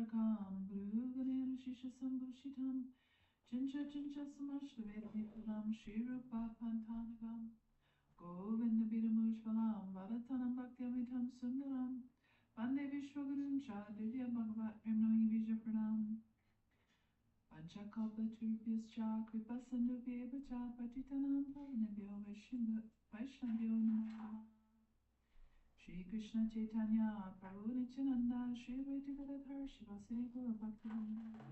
Tarakam, Guru Shisha Sambhushitam, Jincha Samashtaveti Puram, Shirupa Pantanagam, Govinda Biramushvalam, Vadatanam Bhaktiamitam Sundaram, Vande Vishwagurun Cha Divya Bhagavat Premnohi Vija Pranam, Panchakalpa Turpyascha Kripa Sandhubheva Cha Patitanam Pavanabhyo Vaishnavyo Namo. Sri Krishna Chaitanya Prabhu Nityananda Sri Advaita Gadadhar Shivasari Gaura Bhaktivinoda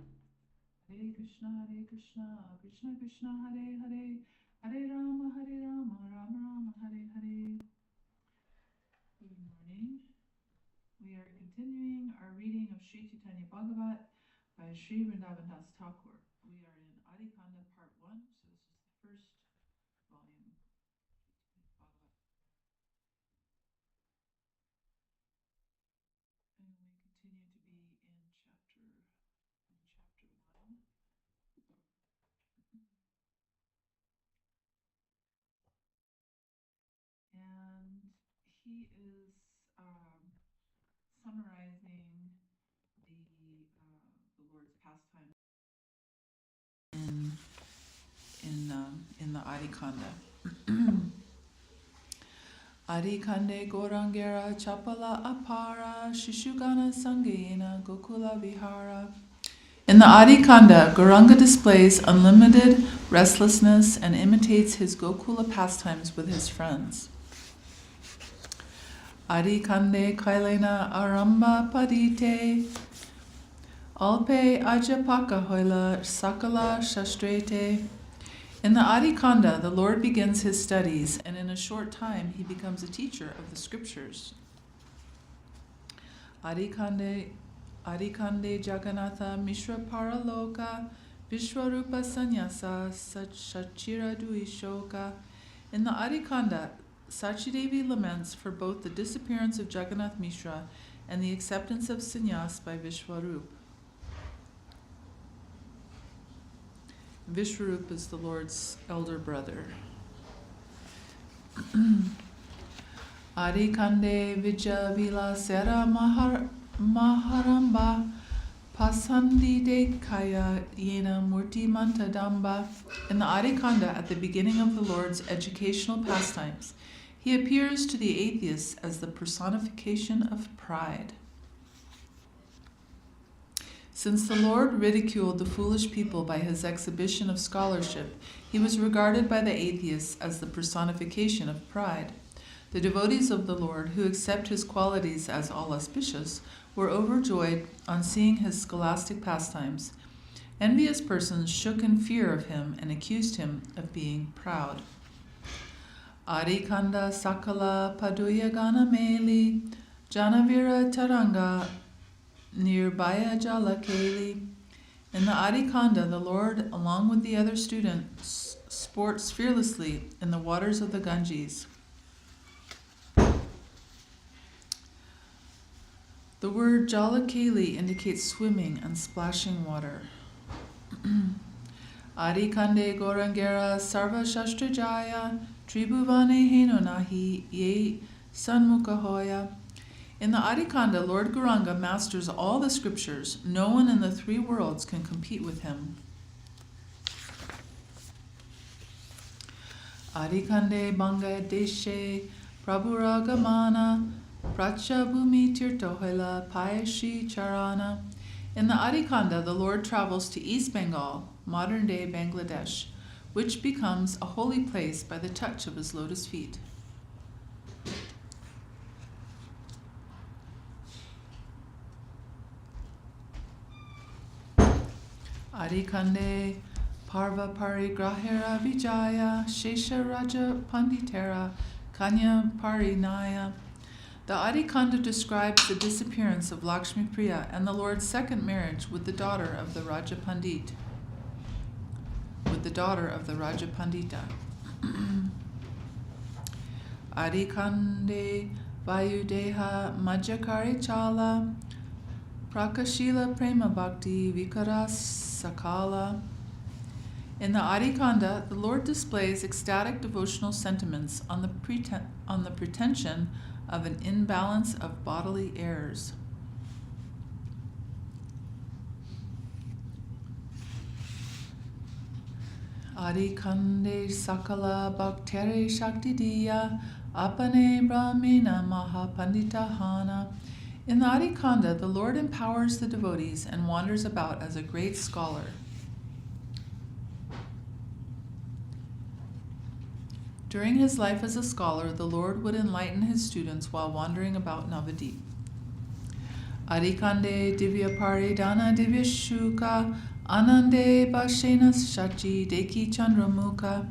Hare Krishna Krishna Krishna Hare Hare Hare Rama Rama Rama Hare Hare. Good morning. We are continuing our reading of Sri Chaitanya Bhagavata by Sri Vrindavan Thakur. We are in Adi Kanda Part 1, so this is the first volume. And we continue to be in chapter 1. And he is summarizing the Lord's pastime in the Adi Kanda. Adi Kande Gorangera Chapala Apara Shishugana Sangena Gokula Vihara. In the Adi Kanda, Gauranga displays unlimited restlessness and imitates his Gokula pastimes with his friends. Adi Kande Kailena Aramba Padite Alpe Ajapaka Hoila Sakala Shastrete. In the Adi Kanda, the Lord begins his studies, and in a short time he becomes a teacher of the scriptures. Adi Kande Jagannatha Mishra Paraloka Vishwarupa Sannyasa Sachira Duishoka. In the Adi Kanda, Sachidevi laments for both the disappearance of Jagannath Mishra and the acceptance of sannyas by Vishwarup. Vishwarup is the Lord's elder brother. Adi Kande Vijja Vila Sera Maharamba Pasandi De Kaya Yena Murti Manta Damba. In the Adi Kanda, at the beginning of the Lord's educational pastimes, he appears to the atheists as the personification of pride. Since the Lord ridiculed the foolish people by his exhibition of scholarship, he was regarded by the atheists as the personification of pride. The devotees of the Lord, who accept his qualities as all auspicious, were overjoyed on seeing his scholastic pastimes. Envious persons shook in fear of him and accused him of being proud. Adi Kanda Sakala Paduya Gana Meli Janavira Taranga Nirbhaya Jala Keli. In the Adi Kanda, the Lord, along with the other students, sports fearlessly in the waters of the Ganges. The word Jala Keli indicates swimming and splashing water. Adi Kande Gorangera Sarva Shastrajaya Tribhuvane Henonahi Ye Sanmukhahoya. In the Adi Kanda, Lord Gauranga masters all the scriptures. No one in the three worlds can compete with him. Adi Kande Banga Deshe Prabhuragamana Pracha Bhumi Tirtohela Payashi Charana. In the Adi Kanda, the Lord travels to East Bengal, modern-day Bangladesh, which becomes a holy place by the touch of his lotus feet. Adi Kande Parva Parigrahera Vijaya Shesha Raja Panditera Kanya Parinaya. The Adi Kanda describes the disappearance of Lakshmi Priya and the Lord's second marriage with the daughter of the Raja Pandita. Adi Kande Vayudeha Majjakari Chala Prakashila Prema Bhakti Vikaras Sakala. In the Adi Kanda, the Lord displays ecstatic devotional sentiments on the pretension of an imbalance of bodily errors. Adikande sakala bhaktere shaktidiya apane brahmina mahapanditahana. In the Adikanda, the Lord empowers the devotees and wanders about as a great scholar. During his life as a scholar, the Lord would enlighten his students while wandering about Navadip. Adikande divya paridana divya shuka anande bhashena shachi deki chandramukha.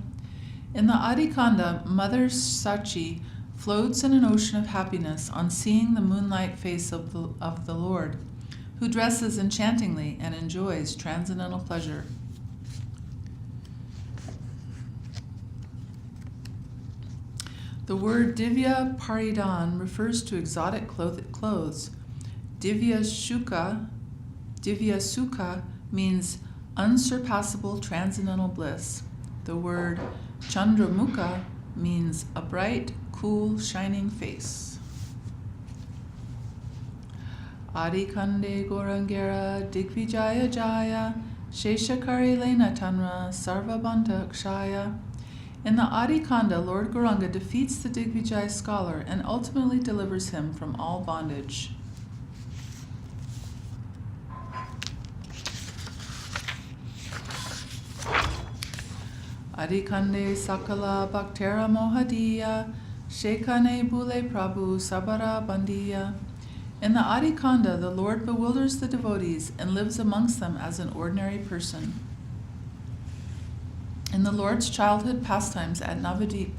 In the Adikanda, Mother Sachi floats in an ocean of happiness on seeing the moonlight face of the Lord, who dresses enchantingly and enjoys transcendental pleasure. The word Divya Paridan refers to exotic clothes. Divya Sukha means unsurpassable transcendental bliss. The word Chandramukha means a bright, cool, shining face. Adikande Gorangera Digvijaya Jaya Sheshakari Lena Tanra Sarvabanta Kshaya. In the Adikanda, Lord Gauranga defeats the Digvijaya scholar and ultimately delivers him from all bondage. Adikande Sakala Bhaktera Mohadiya Shekane Bule Prabhu Sabara Bandiya. In the Adikanda, the Lord bewilders the devotees and lives amongst them as an ordinary person. In the Lord's childhood pastimes at Navadip,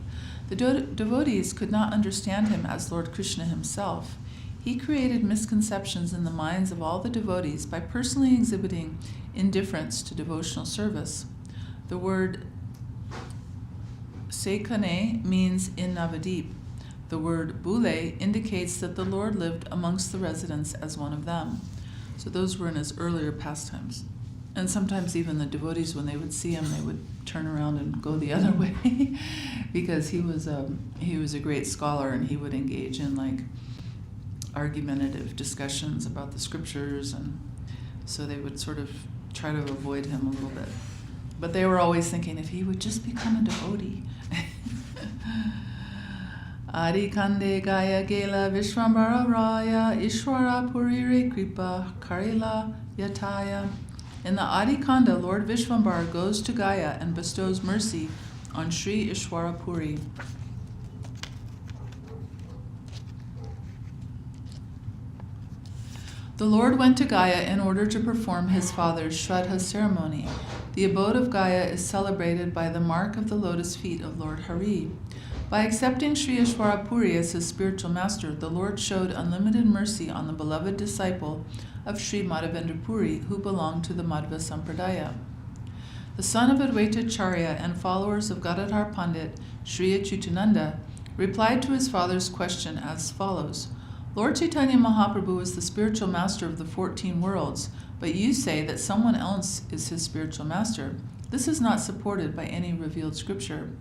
the devotees could not understand him as Lord Krishna himself. He created misconceptions in the minds of all the devotees by personally exhibiting indifference to devotional service. The word Sekane means in Navadip. The word Bule indicates that the Lord lived amongst the residents as one of them. So those were in his earlier pastimes. And sometimes even the devotees, when they would see him, they would turn around and go the other way because he was a great scholar, and he would engage in like argumentative discussions about the scriptures, and so they would sort of try to avoid him a little bit. But they were always thinking, if he would just become a devotee. Adi Kande Gaya Gela Vishwambara Raya Ishwara Purire Kripa Karila Yataya. In the Adikanda, Lord Vishwambar goes to Gaya and bestows mercy on Sri Ishwara Puri. The Lord went to Gaya in order to perform his father's Shraddha ceremony. The abode of Gaya is celebrated by the mark of the lotus feet of Lord Hari. By accepting Sri Ishwara Puri as his spiritual master, the Lord showed unlimited mercy on the beloved disciple of Sri Madhavendra Puri, who belonged to the Madhva Sampradaya. The son of Advaita Charya and followers of Gadadhar Pandit, Sri Achyutananda, replied to his father's question as follows: Lord Chaitanya Mahaprabhu is the spiritual master of the 14 worlds, but you say that someone else is his spiritual master. This is not supported by any revealed scripture.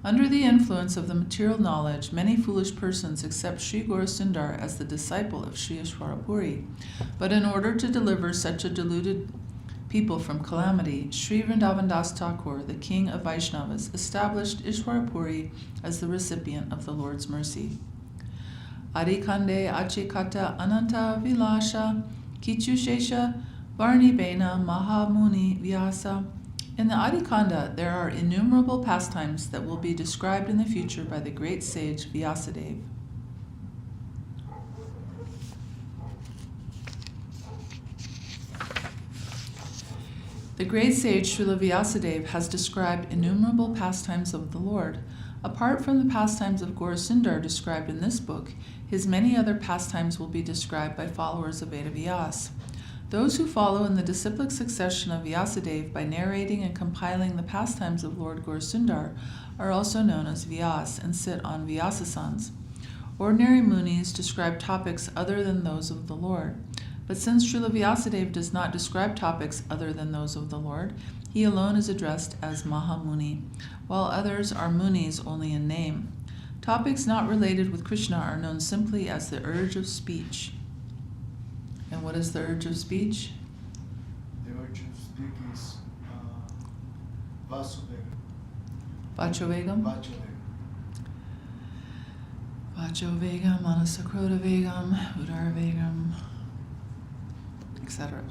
Under the influence of the material knowledge, many foolish persons accept Sri Sundar as the disciple of Sri Ishwara Puri. But in order to deliver such a deluded people from calamity, Sri Vrindavan Das Thakur, the king of Vaishnavas, established Ishwara Puri as the recipient of the Lord's mercy. Adikande Achikata Ananta Vilasha Kichu Shesha Varni Bena Mahamuni Vyasa. In the Adikanda, there are innumerable pastimes that will be described in the future by the great sage Vyasadeva. The great sage Srila Vyasadeva has described innumerable pastimes of the Lord. Apart from the pastimes of Sundar described in this book, his many other pastimes will be described by followers of Veda Vyas. Those who follow in the disciplic succession of Vyasadeva by narrating and compiling the pastimes of Lord Sundar are also known as Vyas and sit on Vyasasans. Ordinary munis describe topics other than those of the Lord. But since Srila Vyasadeva does not describe topics other than those of the Lord, he alone is addressed as Mahamuni, while others are munis only in name. Topics not related with Krishna are known simply as the urge of speech. And what is the urge of speech? The urge of speech is Vachovegam. Vachovegam, Manasakrodavegam, Udarvegam, etc.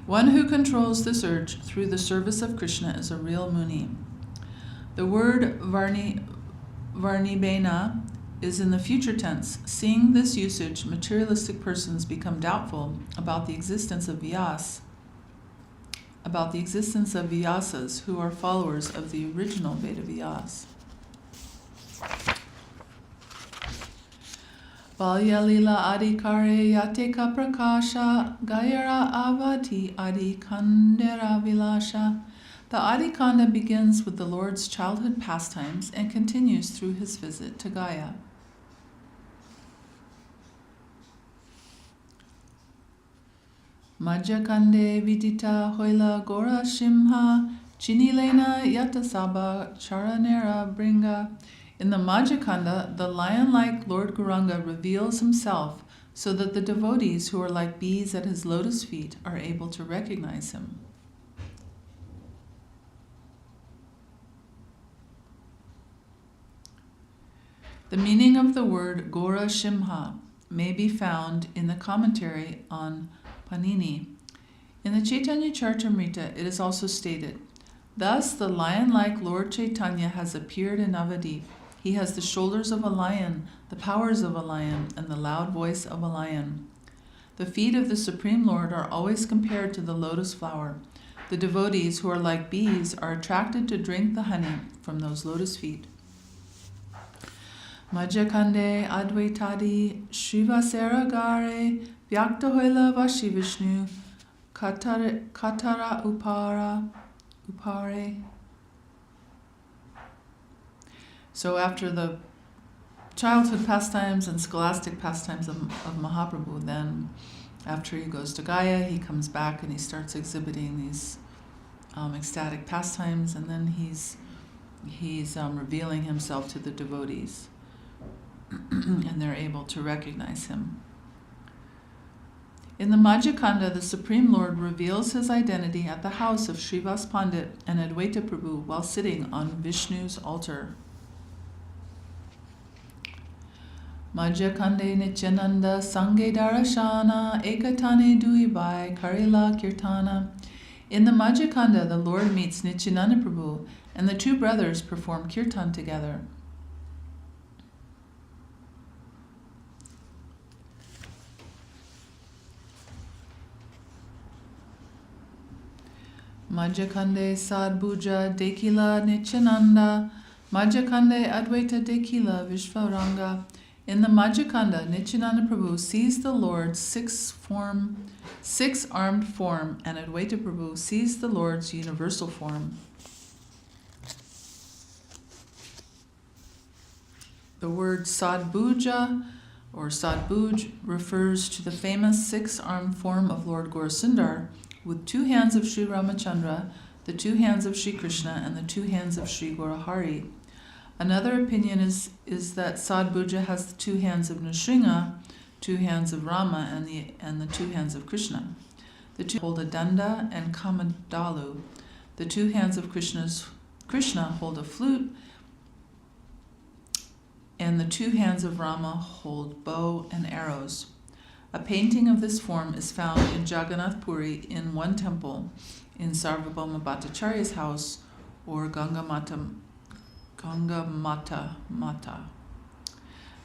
One who controls this urge through the service of Krishna is a real Muni. The word Varnibena is in the future tense. Seeing this usage, materialistic persons become doubtful about the existence of Vyasas, who are followers of the original Veda Vyas. Balyalila adikare yateka prakasha gayara avati adikandera vilasha. The Adikanda begins with the Lord's childhood pastimes and continues through his visit to Gaya. Majjakande vidita hoila gora shimha chinilena yatasaba charanera bringa. In the Majjakanda, the lion-like Lord Gauranga reveals himself so that the devotees who are like bees at his lotus feet are able to recognize him. The meaning of the word Gora Shimha may be found in the commentary on Panini. In the Chaitanya Charitamrita, it is also stated, "Thus the lion-like Lord Chaitanya has appeared in Navadip. He has the shoulders of a lion, the powers of a lion, and the loud voice of a lion." The feet of the Supreme Lord are always compared to the lotus flower. The devotees who are like bees are attracted to drink the honey from those lotus feet. Majjakande Advaitadi Srivasera Gare Vyaktahoila Vashi Vishnu Katara Upare. So after the childhood pastimes and scholastic pastimes of Mahaprabhu, then after he goes to Gaya, he comes back and he starts exhibiting these ecstatic pastimes, and then he's revealing himself to the devotees. And they're able to recognize him. In the Majjakanda, the Supreme Lord reveals his identity at the house of Srivas Pandit and Advaita Prabhu while sitting on Vishnu's altar. Majjakande Nityananda Sange Darashana Ekatane Duibai Karila Kirtana. In the Majjakanda, the Lord meets Nityananda Prabhu and the two brothers perform kirtan together. Majjakande Sadbhuja Dekila Nityananda, Majjakande Advaita Dekila Vishvaranga. In the Majjakanda, Nityananda Prabhu sees the Lord's six-armed form, and Advaita Prabhu sees the Lord's universal form. The word Sadbhuja or Sadbhuj refers to the famous six-armed form of Lord Sundar, with two hands of Sri Ramachandra, the two hands of Sri Krishna, and the two hands of Sri Gaurahari. Another opinion is that Sadbhuja has the two hands of Nrsimha, two hands of Rama, and the two hands of Krishna. The two hold a danda and kamadalu. The two hands of Krishna hold a flute, and the two hands of Rama hold bow and arrows. A painting of this form is found in Jagannath Puri in one temple, in Sarvabhauma Bhattacharya's house, or Ganga Mata.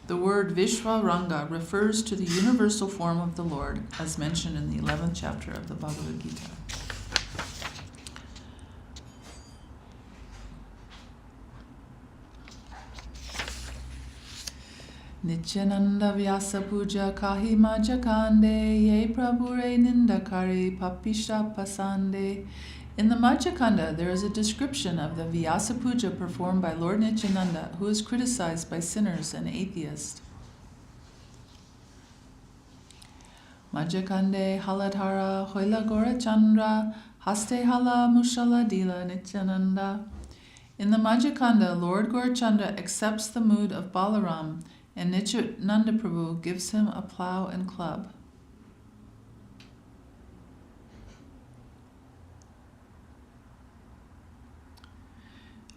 The word Vishvaranga refers to the universal form of the Lord, as mentioned in the 11th chapter of the Bhagavad Gita. Nityananda Vyasa Puja Kahi Majjakande Ye Prabhure Nindakari Papisha Pasande. In the Majjakanda, there is a description of the Vyasa Puja performed by Lord Nityananda, who is criticized by sinners and atheists. Majjakande Haladhara Hoila Gora Chandra Haste Hala Mushala Dila Nityananda. In the Majjakanda, Lord Gaurachandra accepts the mood of Balaram, and Nityananda Prabhu gives him a plow and club.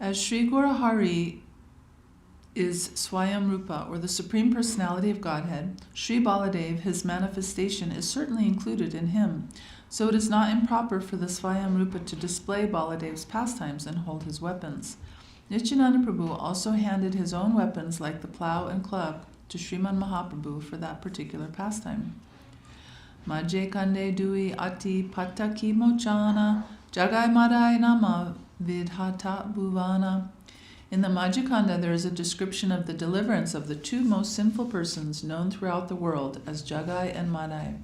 As Sri Gaurahari is Swayam Rupa, or the Supreme Personality of Godhead, Sri Baladev, his manifestation, is certainly included in him. So it is not improper for the Swayam Rupa to display Baladev's pastimes and hold his weapons. Nityananda Prabhu also handed his own weapons like the plow and club to Sriman Mahaprabhu for that particular pastime. Majje kande dui ati pataki mochana, jagai madai nama vidhata bhuvana. In the Majjhikanda, there is a description of the deliverance of the two most sinful persons known throughout the world as Jagai and Madai.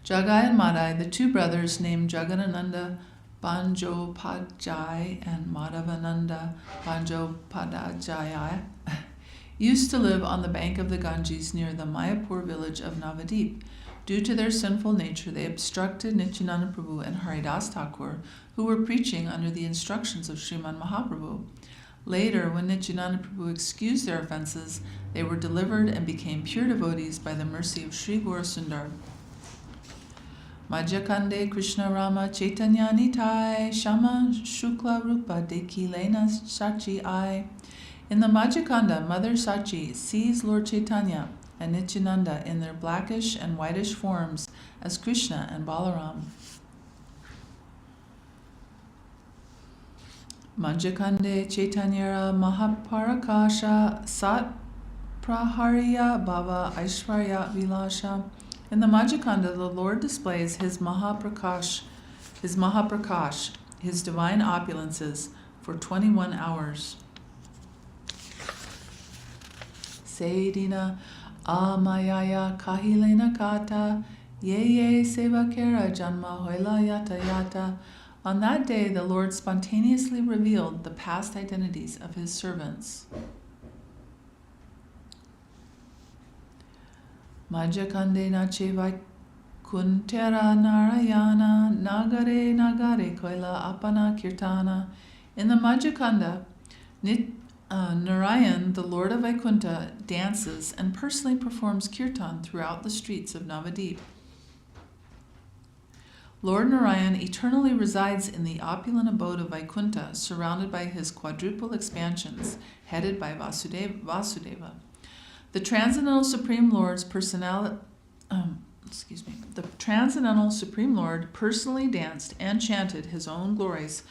Jagai and Madai, the two brothers named Jagadananda Banjopajai and Madhavananda Banjopajaya, used to live on the bank of the Ganges near the Mayapur village of Navadip. Due to their sinful nature, they obstructed Nityananda Prabhu and Haridas Thakur, who were preaching under the instructions of Sriman Mahaprabhu. Later, when Nityananda Prabhu excused their offenses, they were delivered and became pure devotees by the mercy of Sri Gaura Sundar. Majjakande Krishna Rama Chaitanya Nitai Shama Shukla Rupa Dekilena Sachi Ai. In the Majjhikanda, Mother Sachi sees Lord Chaitanya and Nityananda in their blackish and whitish forms as Krishna and Balaram. Majjakande Chaitanyara Mahaparakasha Sat Prahariya Bhava Aishvarya Vilasha. In the Majjhikanda, the Lord displays his Mahaprakash, his divine opulences, for 21 hours. Seidina Amayaya Kahilena Kata Ye Sevakera Janma Hoila Yata Yata. On that day, the Lord spontaneously revealed the past identities of his servants. Majjakande Nache Vaikuntera Narayana Nagare Nagare Koila Apana Kirtana. In the Majjhikanda, Narayan, the Lord of Vaikuntha, dances and personally performs kirtan throughout the streets of Navadip. Lord Narayan eternally resides in the opulent abode of Vaikuntha, surrounded by his quadruple expansions, headed by Vasudeva. The Transcendental Supreme Lord's the Transcendental Supreme Lord personally danced and chanted his own glories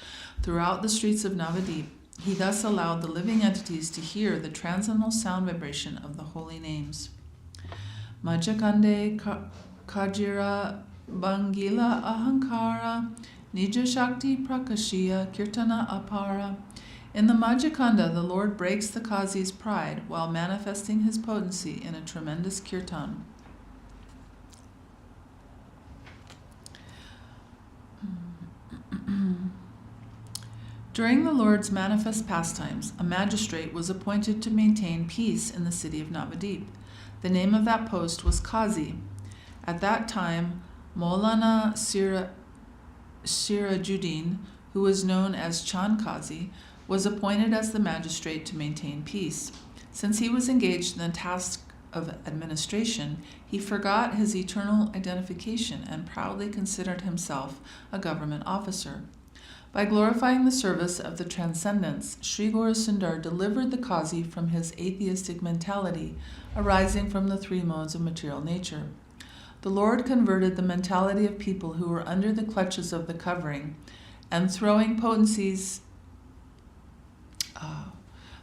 throughout the streets of Navadip. He thus allowed the living entities to hear the transcendental sound vibration of the holy names. Majjakande Kajira Bangila Ahankara Nija Shakti Prakashiya Kirtana Apara. In the Majjhikanda, the Lord breaks the Kazi's pride while manifesting his potency in a tremendous kirtan. During the Lord's manifest pastimes, a magistrate was appointed to maintain peace in the city of Navadip. The name of that post was Kazi. At that time, Maulana Sirajuddin, who was known as Chand Kazi, was appointed as the magistrate to maintain peace. Since he was engaged in the task of administration, he forgot his eternal identification and proudly considered himself a government officer. By glorifying the service of the transcendence, Sri Gaura Sundar delivered the Kazi from his atheistic mentality arising from the three modes of material nature. The Lord converted the mentality of people who were under the clutches of the covering and throwing potencies.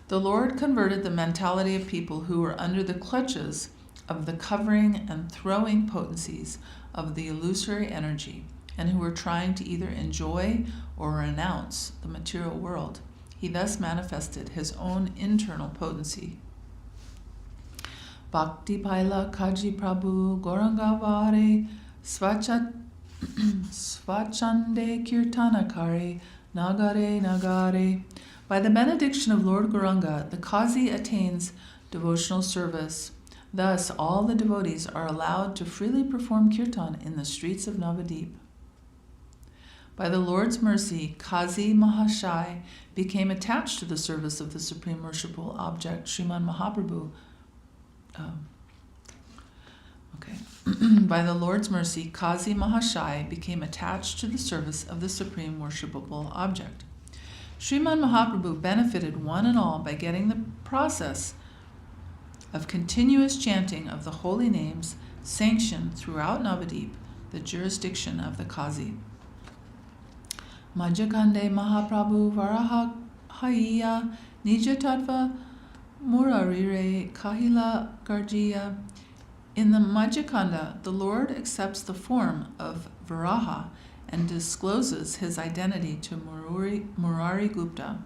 The Lord converted the mentality of people who were under the clutches of the covering and throwing potencies of the illusory energy, and who were trying to either enjoy or renounce the material world. He thus manifested his own internal potency. Bhakti Paila Kaji Prabhu Gorangavare Svachande Kirtanakare Nagare Nagare. By the benediction of Lord Gauranga, the Kazi attains devotional service. Thus, all the devotees are allowed to freely perform kirtan in the streets of Navadip. By the Lord's mercy, Kazi Mahashai became attached to the service of the Supreme Worshipful Object, Sriman Mahaprabhu. by the Lord's mercy, Kazi Mahashai became attached to the service of the supreme worshipable object. Sriman Mahaprabhu benefited one and all by getting the process of continuous chanting of the holy names sanctioned throughout Navadip, the jurisdiction of the Kazi. Majjakande Mahaprabhu Varahaiya Nijatattva Murarire Kahila Garjiya. In the Majjakanda, the Lord accepts the form of Varaha and discloses his identity to Murari Gupta.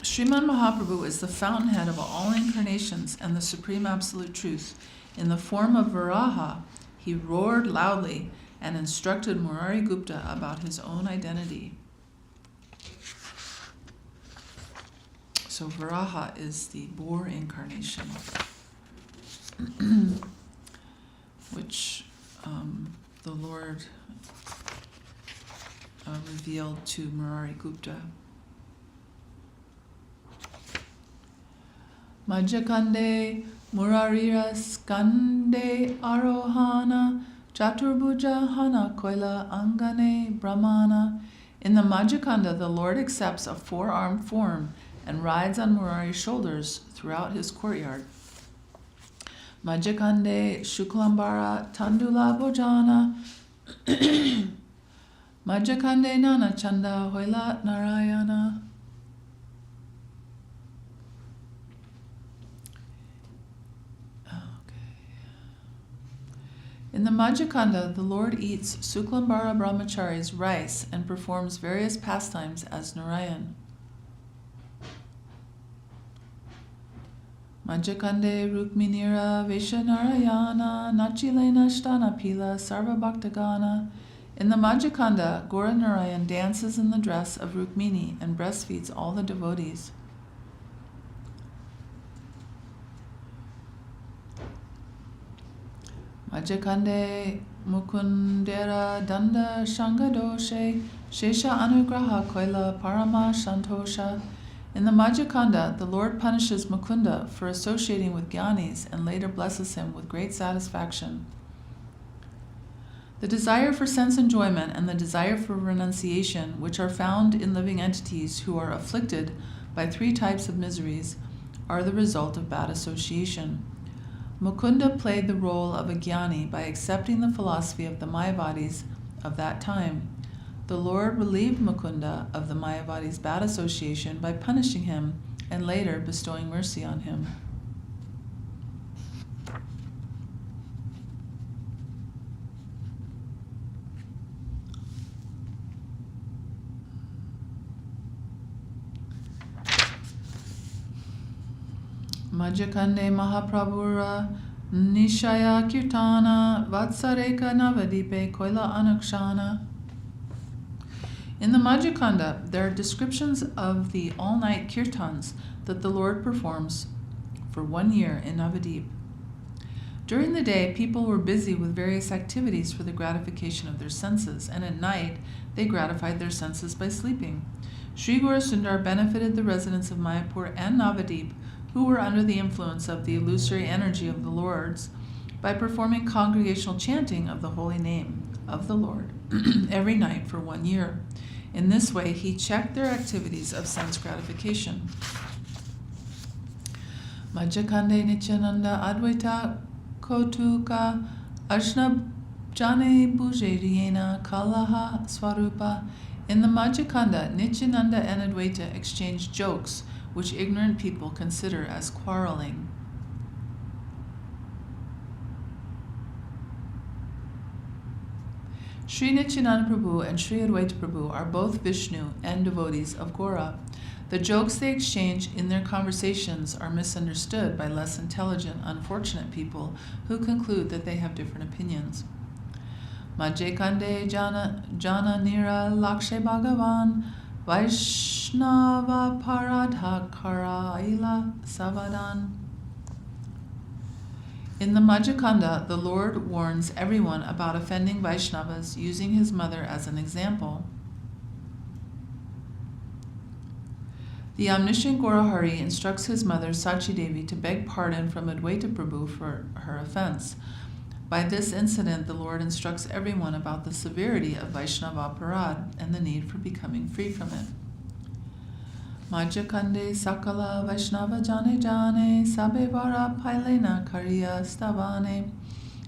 Sriman Mahaprabhu is the fountainhead of all incarnations and the supreme absolute truth. In the form of Varaha, he roared loudly and instructed Murari Gupta about his own identity. So Varaha is the boar incarnation, which the Lord revealed to Murari Gupta. Majjakande Murarira Skande Arohana Chaturbuja Hana Koila Angane Brahmana. In the Majjakanda, the Lord accepts a four-armed form and rides on Murari's shoulders throughout his courtyard. Majjakande Shuklambara Tandula Bojana Majjakande Nana Chanda Hoila Narayana. In the Majjakanda, the Lord eats Suklambara Brahmachari's rice and performs various pastimes as Narayan. Majjakande Rukminira Veshanarayana Nachilena Shtana Pila Sarva Bhaktagana. In the Majjakanda, Gora Narayan dances in the dress of Rukmini and breastfeeds all the devotees. Majjakande Mukundera Danda Shangadoshe Shesha Anugraha Koila Parama Shantosha. In the Majjakanda, the Lord punishes Mukunda for associating with Gyanis and later blesses him with great satisfaction. The desire for sense enjoyment and the desire for renunciation, which are found in living entities who are afflicted by three types of miseries, are the result of bad association. Mukunda played the role of a Gyani by accepting the philosophy of the Mayavadis of that time. The Lord relieved Mukunda of the Mayavadi's bad association by punishing him and later bestowing mercy on him. Majjakande Mahaprabhura Nishaya Kirtana Vatsareka Navadipe Koila Anukshana. In the Majjakanda, there are descriptions of the all-night kirtans that the Lord performs for 1 year in Navadip. During the day, people were busy with various activities for the gratification of their senses, and at night, they gratified their senses by sleeping. Sri Guru Sundar benefited the residents of Mayapur and Navadip, who were under the influence of the illusory energy of the Lords, by performing congregational chanting of the holy name of the Lord every night for 1 year. In this way, he checked their activities of sense gratification. Majjakande Nityananda Advaita Kotuka Ajnab Jane Bhujeriyena Kalaha Swarupa. In the Majjakanda, Nityananda and Advaita exchanged jokes which ignorant people consider as quarreling. Sri Nityananda Prabhu and Sri Advaita Prabhu are both Vishnu and devotees of Gora. The jokes they exchange in their conversations are misunderstood by less intelligent, unfortunate people who conclude that they have different opinions. Majjakande Jana Nira Lakshe Bhagavan Vaishnava Paradha Karaila Savadan. In the Majjakanda, the Lord warns everyone about offending Vaishnavas, using his mother as an example. The omniscient Gaurahari instructs his mother Sachi Devi to beg pardon from Advaita Prabhu for her offense. By this incident, the Lord instructs everyone about the severity of Vaishnava Aparad and the need for becoming free from it. Majjakande Sakala Vaishnava Jane Jane Sabevara Pailena Kariya Stavane.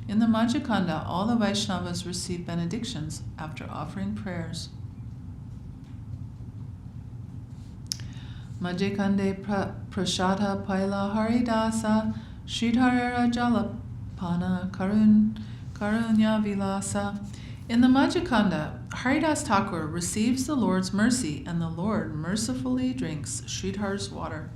In the Majjakanda, all the Vaishnavas receive benedictions after offering prayers. Majjakande Prashada Paila Haridasa Sridharara Jalapana Karunya Vilasa. In the Majjakanda, Haridas Thakur receives the Lord's mercy, and the Lord mercifully drinks Sridhar's water.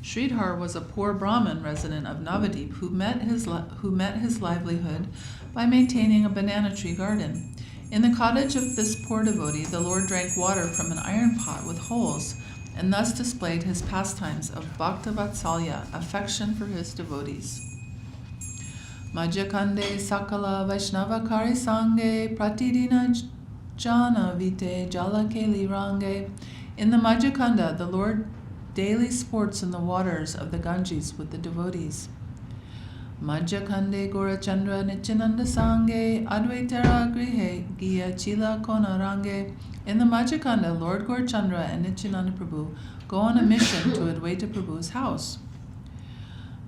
Sridhar was a poor Brahmin resident of Navadip who met his livelihood by maintaining a banana tree garden. In the cottage of this poor devotee, the Lord drank water from an iron pot with holes, and thus displayed his pastimes of Bhakta Vatsalya, affection for his devotees. Majjakande Sakala Vaishnava Kari Sange Pratidina Jana Vite Jala Keli Range. In the Majjakanda, the Lord daily sports in the waters of the Ganges with the devotees. Majjakande Gaurachandra Nityananda Sange Advaitara Grihe Giya Chila Kona Range. In the Majjakanda, Lord Gaurachandra and Nityananda Prabhu go on a mission to Advaita Prabhu's house.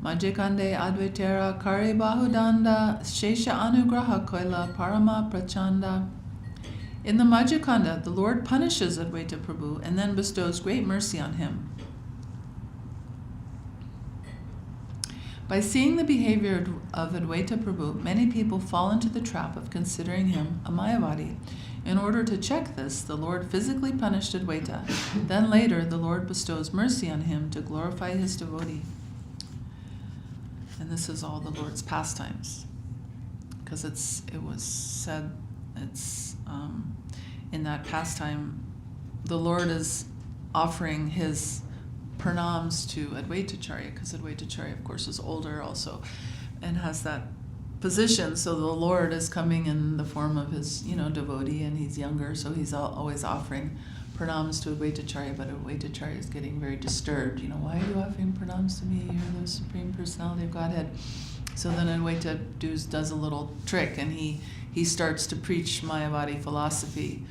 Majjakande Advaitara Kari Bahudanda Shesha Anugraha Koila Parama Prachanda. In the Majjakanda, the Lord punishes Advaita Prabhu and then bestows great mercy on him. By seeing the behavior of Advaita Prabhu, many people fall into the trap of considering him a Mayavadi. In order to check this, the Lord physically punished Advaita. Then later, the Lord bestows mercy on him to glorify his devotee. And this is all the Lord's pastimes, because it was said in that pastime, the Lord is offering his pranams to Advaitacharya, because Advaitacharya, of course, is older also and has that position. So the Lord is coming in the form of his, devotee, and he's younger, so he's always offering pranams to Advaitacharya, but Advaitacharya is getting very disturbed. Why are you offering pranams to me? You're the Supreme Personality of Godhead. So then Advaita does a little trick, and he starts to preach Mayavadi philosophy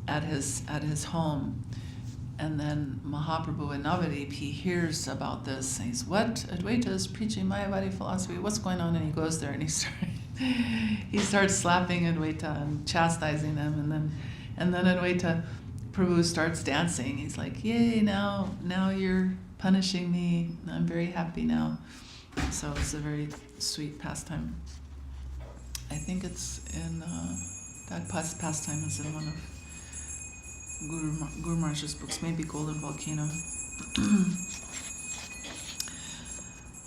at his home. And then Mahaprabhu in Navadip, he hears about this, and he's, what? Advaita is preaching Mayavadi philosophy, what's going on? And he goes there and he starts slapping Advaita and chastising them, and then Advaita Prabhu starts dancing. He's like, yay, now you're punishing me. I'm very happy now. So it's a very sweet pastime. I think it's in, that pastime is in one of Guru Maharaj's books, maybe Golden Volcano.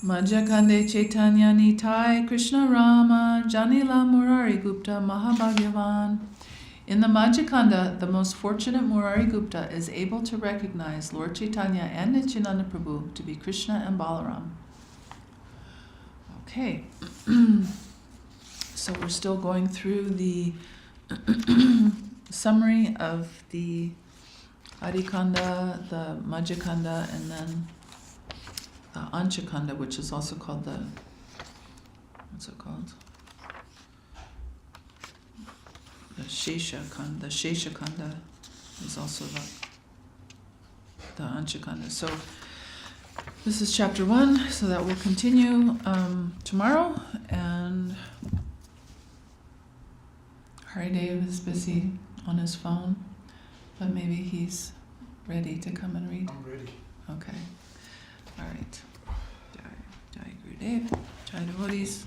Majjakande Chaitanya Nitai Krishna Rama Janila Murari Gupta Mahabhagyavan. In the Majjakanda, the most fortunate Murari Gupta is able to recognize Lord Chaitanya and Nityananda Prabhu to be Krishna and Balaram. Okay, so we're still going through the summary of the Adikanda, the Majjakanda, and then the Anchakanda, which is also called the, what's it called? The Sheshakanda. The Sheshakanda is also the Anchakanda. So this is chapter 1, so that will continue tomorrow. And Haridev is busy on his phone, but maybe he's ready to come and read. I'm ready. Okay. All right. Jai Gurudev, Jai devotees.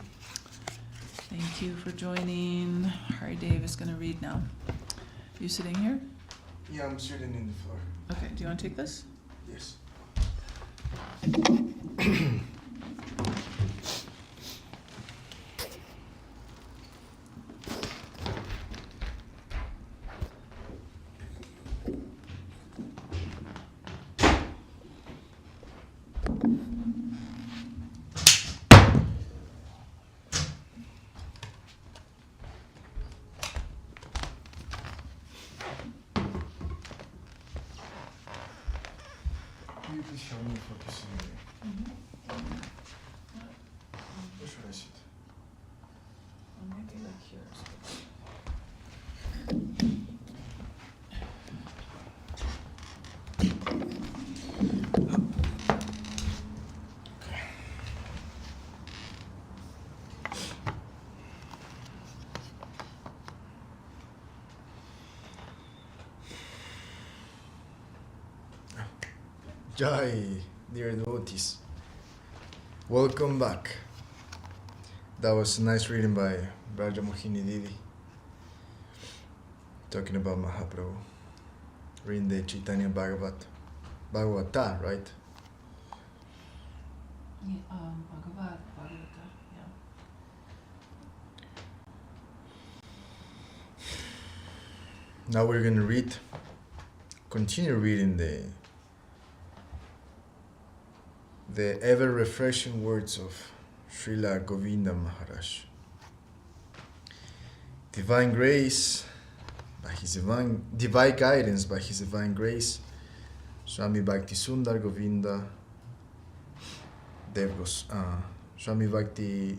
Thank you for joining. Haridev is going to read now. You sitting here? Yeah, I'm sitting in the floor. Okay. Do you want to take this? Yes. Show me photos in there. Where should I sit? Maybe like here. Jai, dear devotees. Welcome back. That was a nice reading by Braja Mohini Didi. Talking about Mahaprabhu. Reading the Chaitanya Bhagavata, right? Yeah, Bhagavata, yeah. Now we're going to continue reading the ever-refreshing words of Srila Govinda Maharaj. Divine grace, by his divine guidance, by his divine grace, Swami Bhakti Sundar Govinda Swami Bhakti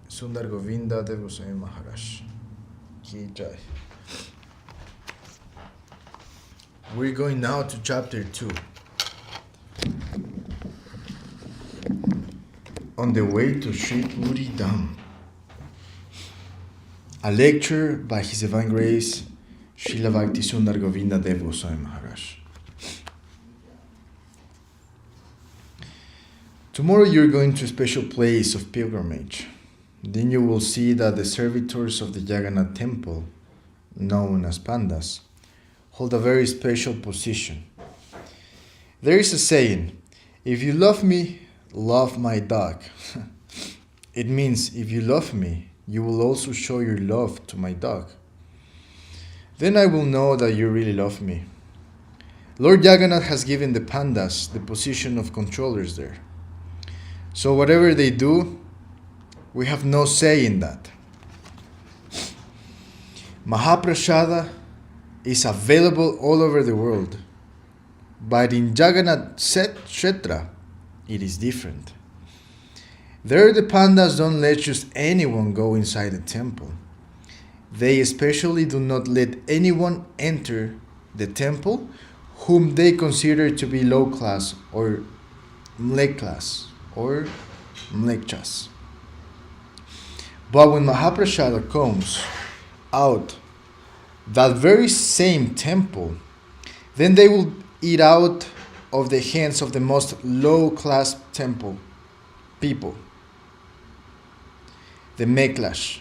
Sundar Govinda Dev Goswami Maharaj. Ki Jai. We're going now to chapter 2. On the way to Sri Puri Dham. A lecture by His Divine Grace, Srila Bhakti Sundar Govinda Dev Goswami Maharaj. Tomorrow you're going to a special place of pilgrimage. Then you will see that the servitors of the Jagannath temple, known as pandas, hold a very special position. There is a saying, if you love me, love my dog. It means if you love me, you will also show your love to my dog. Then I will know that you really love me. Lord Jagannath has given the pandas the position of controllers there. So whatever they do, we have no say in that. Mahaprasada is available all over the world, but in Jagannath Kshetra, it is different. There the pandas don't let just anyone go inside the temple. They especially do not let anyone enter the temple whom they consider to be low class or mlekchas. But when Mahaprasada comes out that very same temple, then they will eat out of the hands of the most low-class temple people, the mlekchas.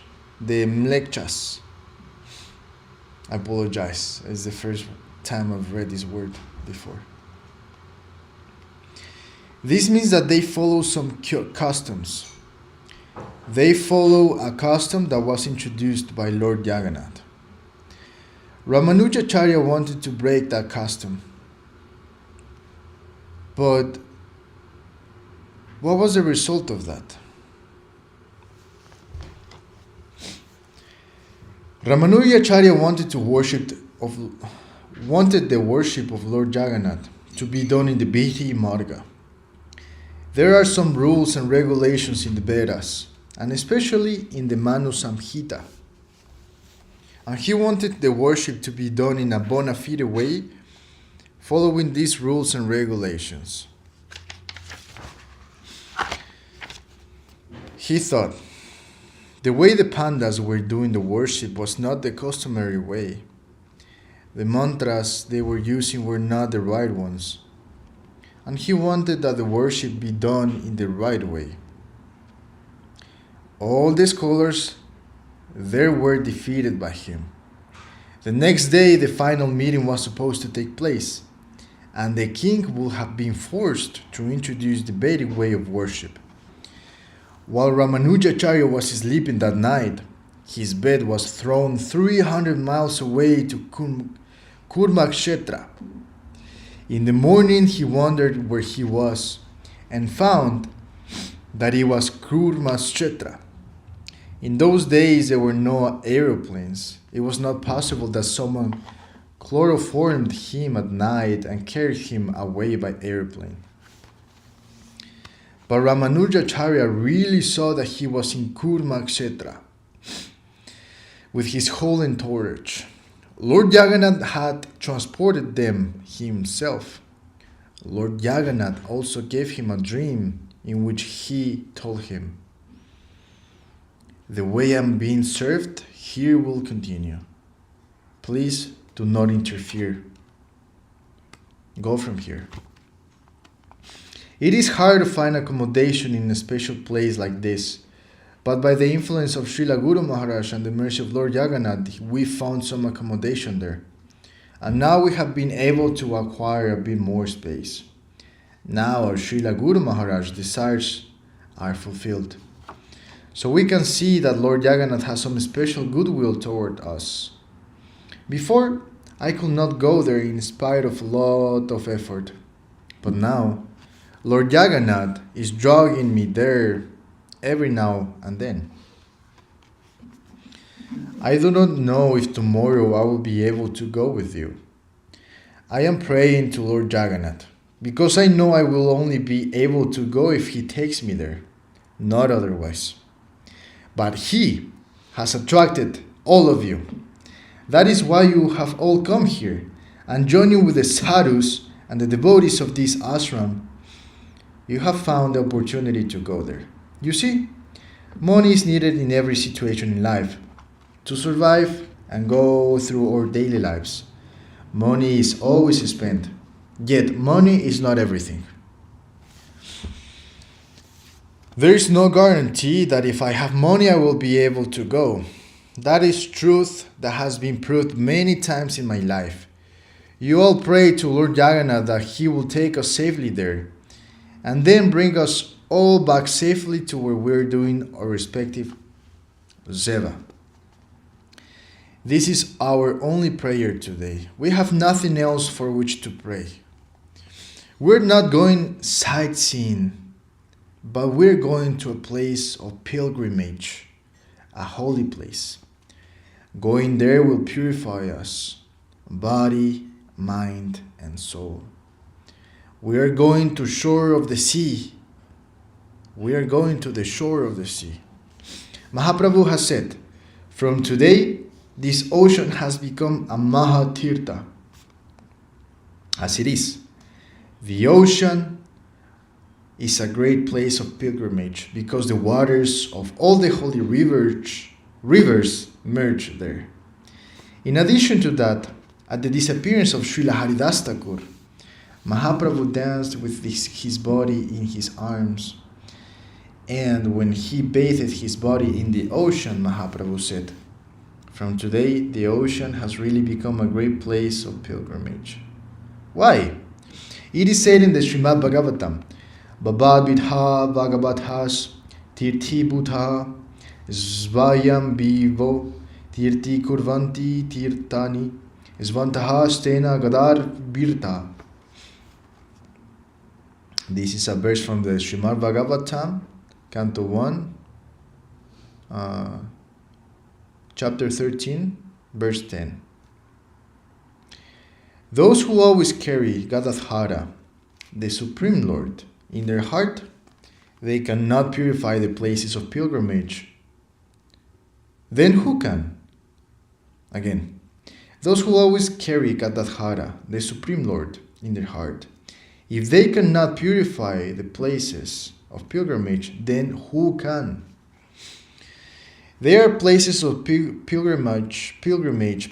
I apologize, it's the first time I've read this word before. This means that they follow some customs. They follow a custom that was introduced by Lord Jagannath. Ramanujacharya wanted to break that custom. But what was the result of that? Ramanujacharya wanted the worship of Lord Jagannath to be done in the Bhiti Marga. There are some rules and regulations in the Vedas, and especially in the Manu Samhita. And he wanted the worship to be done in a bona fide way, following these rules and regulations. He thought the way the pandas were doing the worship was not the customary way. The mantras they were using were not the right ones. And he wanted that the worship be done in the right way. All the scholars there were defeated by him. The next day the final meeting was supposed to take place, and the king would have been forced to introduce the Vedic way of worship. While Ramanujacharya was sleeping that night, his bed was thrown 300 miles away to Kurmakshetra. In the morning he wondered where he was and found that it was Kurmakshetra. In those days there were no aeroplanes. It was not possible that someone chloroformed him at night and carried him away by airplane. But Ramanujacharya really saw that he was in Kurma Kshetra with his whole entourage. Lord Jagannath had transported them himself. Lord Jagannath also gave him a dream in which he told him, "The way I'm being served here will continue. Please do not interfere. Go from here." It is hard to find accommodation in a special place like this, but by the influence of Srila Guru Maharaj and the mercy of Lord Jagannath, we found some accommodation there. And now we have been able to acquire a bit more space. Now our Srila Guru Maharaj's desires are fulfilled. So we can see that Lord Jagannath has some special goodwill toward us. Before, I could not go there in spite of a lot of effort. But now, Lord Jagannath is dragging me there every now and then. I do not know if tomorrow I will be able to go with you. I am praying to Lord Jagannath, because I know I will only be able to go if he takes me there, not otherwise. But he has attracted all of you. That is why you have all come here, and joining with the sadhus and the devotees of this ashram, you have found the opportunity to go there. You see, money is needed in every situation in life to survive and go through our daily lives. Money is always spent, yet money is not everything. There is no guarantee that if I have money I will be able to go. That is truth that has been proved many times in my life. You all pray to Lord Jagannath that he will take us safely there, and then bring us all back safely to where we're doing our respective seva. This is our only prayer today. We have nothing else for which to pray. We're not going sightseeing, but we're going to a place of pilgrimage, a holy place. Going there will purify us, body, mind, and soul. We are going to shore of the sea. We are going to the shore of the sea. Mahaprabhu has said, from today, this ocean has become a Mahatirtha. As it is, the ocean is a great place of pilgrimage because the waters of all the holy rivers merge there. In addition to that, at the disappearance of Srila Haridas Thakur, Mahaprabhu danced with his body in his arms. And when he bathed his body in the ocean, Mahaprabhu said, from today, the ocean has really become a great place of pilgrimage. Why? It is said in the Srimad Bhagavatam, Babad Vidha Bhagavathas Tirthi Bhutha Svayam Bivo Tirthi Kurvanti Tirtani Svantaha Stena Gadar Virta. This is a verse from the Srimad Bhagavatam, Canto 1, Chapter 13, verse 10. Those who always carry Gadadhara, the Supreme Lord, in their heart, they cannot purify the places of pilgrimage. Then who can? Again, those who always carry Gadadhara, the Supreme Lord, in their heart, if they cannot purify the places of pilgrimage, then who can? They are places of pilgrimage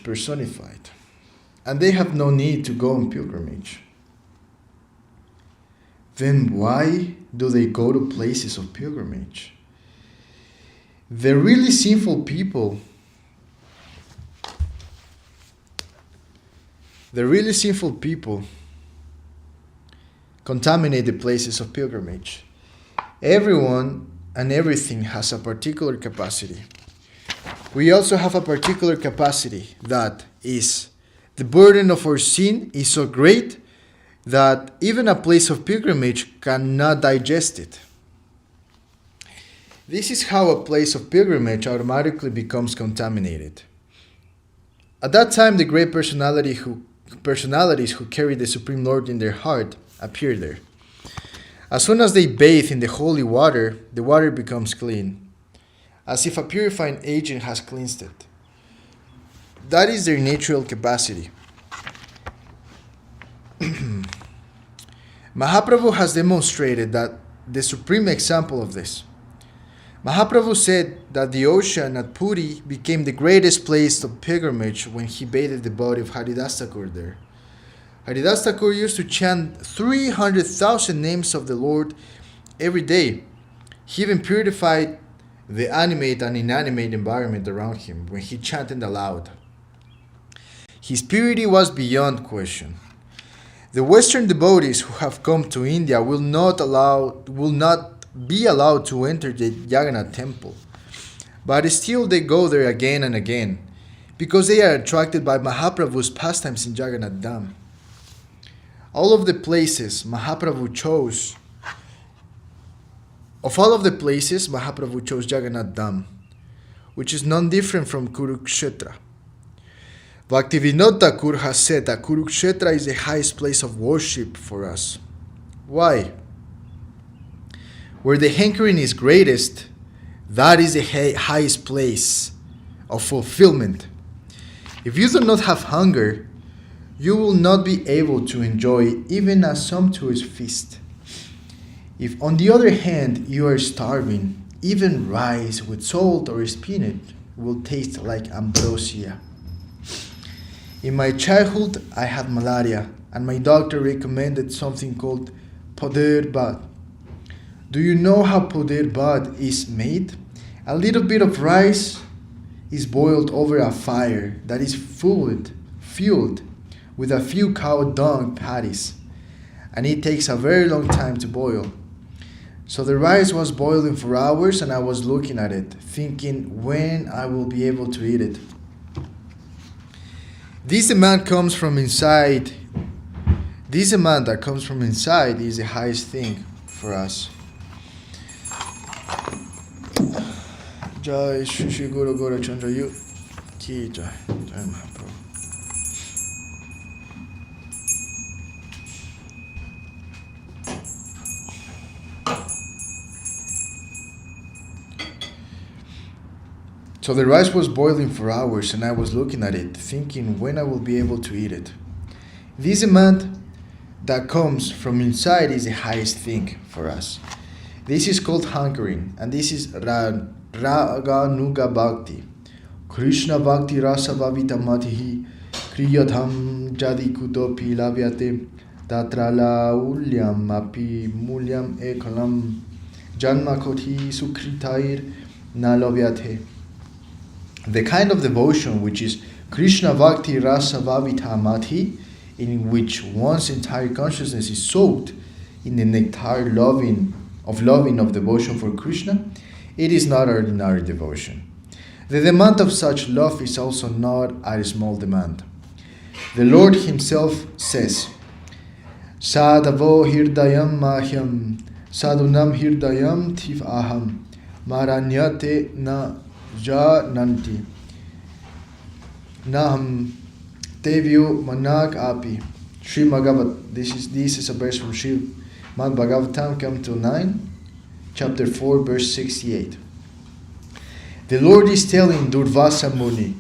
personified, and they have no need to go on pilgrimage. Then why do they go to places of pilgrimage? The really sinful people contaminate the places of pilgrimage. Everyone and everything has a particular capacity. We also have a particular capacity, that is, the burden of our sin is so great that even a place of pilgrimage cannot digest it. This is how a place of pilgrimage automatically becomes contaminated. At that time, the great personalities who carry the Supreme Lord in their heart appear there. As soon as they bathe in the holy water, the water becomes clean, as if a purifying agent has cleansed it. That is their natural capacity. Mahaprabhu has demonstrated that the supreme example of this. Mahaprabhu said that the ocean at Puri became the greatest place of pilgrimage when he bathed the body of Haridas Thakur there. Haridas Thakur used to chant 300,000 names of the Lord every day. He even purified the animate and inanimate environment around him when he chanted aloud. His purity was beyond question. The Western devotees who have come to India will not be allowed to enter the Jagannath temple, but still they go there again and again because they are attracted by Mahaprabhu's pastimes in Jagannath Dham. All of the places Mahaprabhu chose Jagannath Dham, which is none different from Kurukshetra. Bhaktivinoda Thakur has said that Kurukshetra is the highest place of worship for us. Why? Where the hankering is greatest, that is the highest place of fulfillment. If you do not have hunger, you will not be able to enjoy even a sumptuous feast. If, on the other hand, you are starving, even rice with salt or spinach will taste like ambrosia. In my childhood, I had malaria, and my doctor recommended something called poder bad. Do you know how poder bad is made? A little bit of rice is boiled over a fire that is fueled with a few cow dung patties, and it takes a very long time to boil. So the rice was boiling for hours, and I was looking at it, thinking when I will be able to eat it. This demand comes from inside. This demand that comes from inside is the highest thing for us. Jai Shri Guru Gaurachandra Yu Ki Jai. Jai Mahaprabhu. So the rice was boiling for hours, and I was looking at it, thinking when I will be able to eat it. This demand that comes from inside is the highest thing for us. This is called hankering, and this is Raga Nuga Bhakti. Krishna Bhakti Rasa Bhavita Matihi Kriyatham Jadi Kutopi Lavyate Tatrala Ulyam Api Mulyam Ekalam Janma Koti Sukritair Nalavyate. The kind of devotion which is Krishna Bhakti Rasa Bhavita Mati, in which one's entire consciousness is soaked in the nectar loving of devotion for Krishna, it is not ordinary devotion. The demand of such love is also not a small demand. The Lord Himself says, Sadavo hirdayam mahyam, sadunam hirdayam tiv aham, maranyate na jananti, naham tevyo manak api. Sri Bhagavat. This is a verse from Srimad Bhagavatam, Canto 9, chapter 4, verse 68. The Lord is telling Durvasa Muni,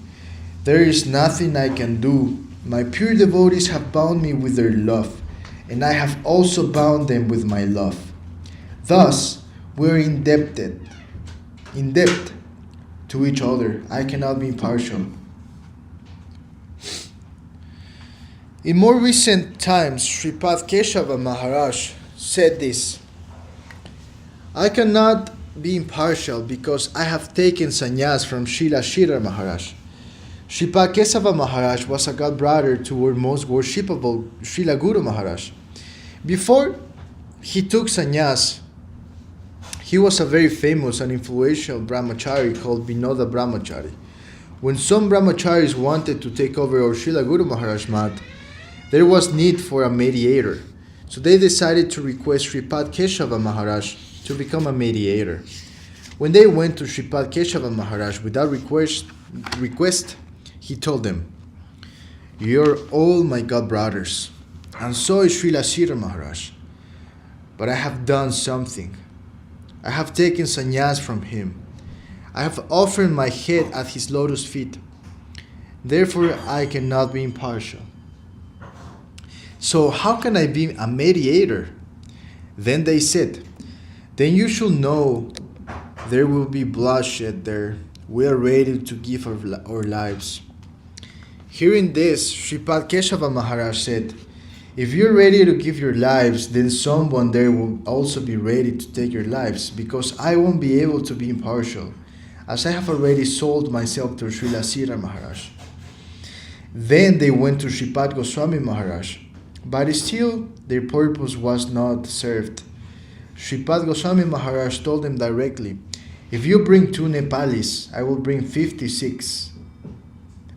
there is nothing I can do. My pure devotees have bound me with their love, and I have also bound them with my love. Thus, we are in debt to each other. I cannot be impartial. In more recent times, Sripad Keshava Maharaj said this: I cannot be impartial because I have taken sannyas from Srila Maharaj. Sripad Keshava Maharaj was a god brother to our most worshipable Srila Guru Maharaj. Before he took sannyas, he was a very famous and influential brahmachari called Vinoda Brahmachari. When some brahmacharis wanted to take over our Srila Guru Maharaj mat, there was need for a mediator. So they decided to request Sripad Keshava Maharaj to become a mediator. When they went to Sripad Keshava Maharaj without request, he told them, "You're all my god brothers, and so is Srila Sridhar Maharaj. but I have done something. I have taken sannyas from him. I have offered my head at his lotus feet. Therefore, I cannot be impartial. So how can I be a mediator? Then they said, then you should know there will be bloodshed there. We are ready to give our lives. Hearing this, Sripad Keshava Maharaj said, if you're ready to give your lives, then someone there will also be ready to take your lives, because I won't be able to be impartial, as I have already sold myself to Srila Sira Maharaj. Then they went to Sripad Goswami Maharaj, but still their purpose was not served. Sripad Goswami Maharaj told them directly, if you bring 2 Nepalis, I will bring 56.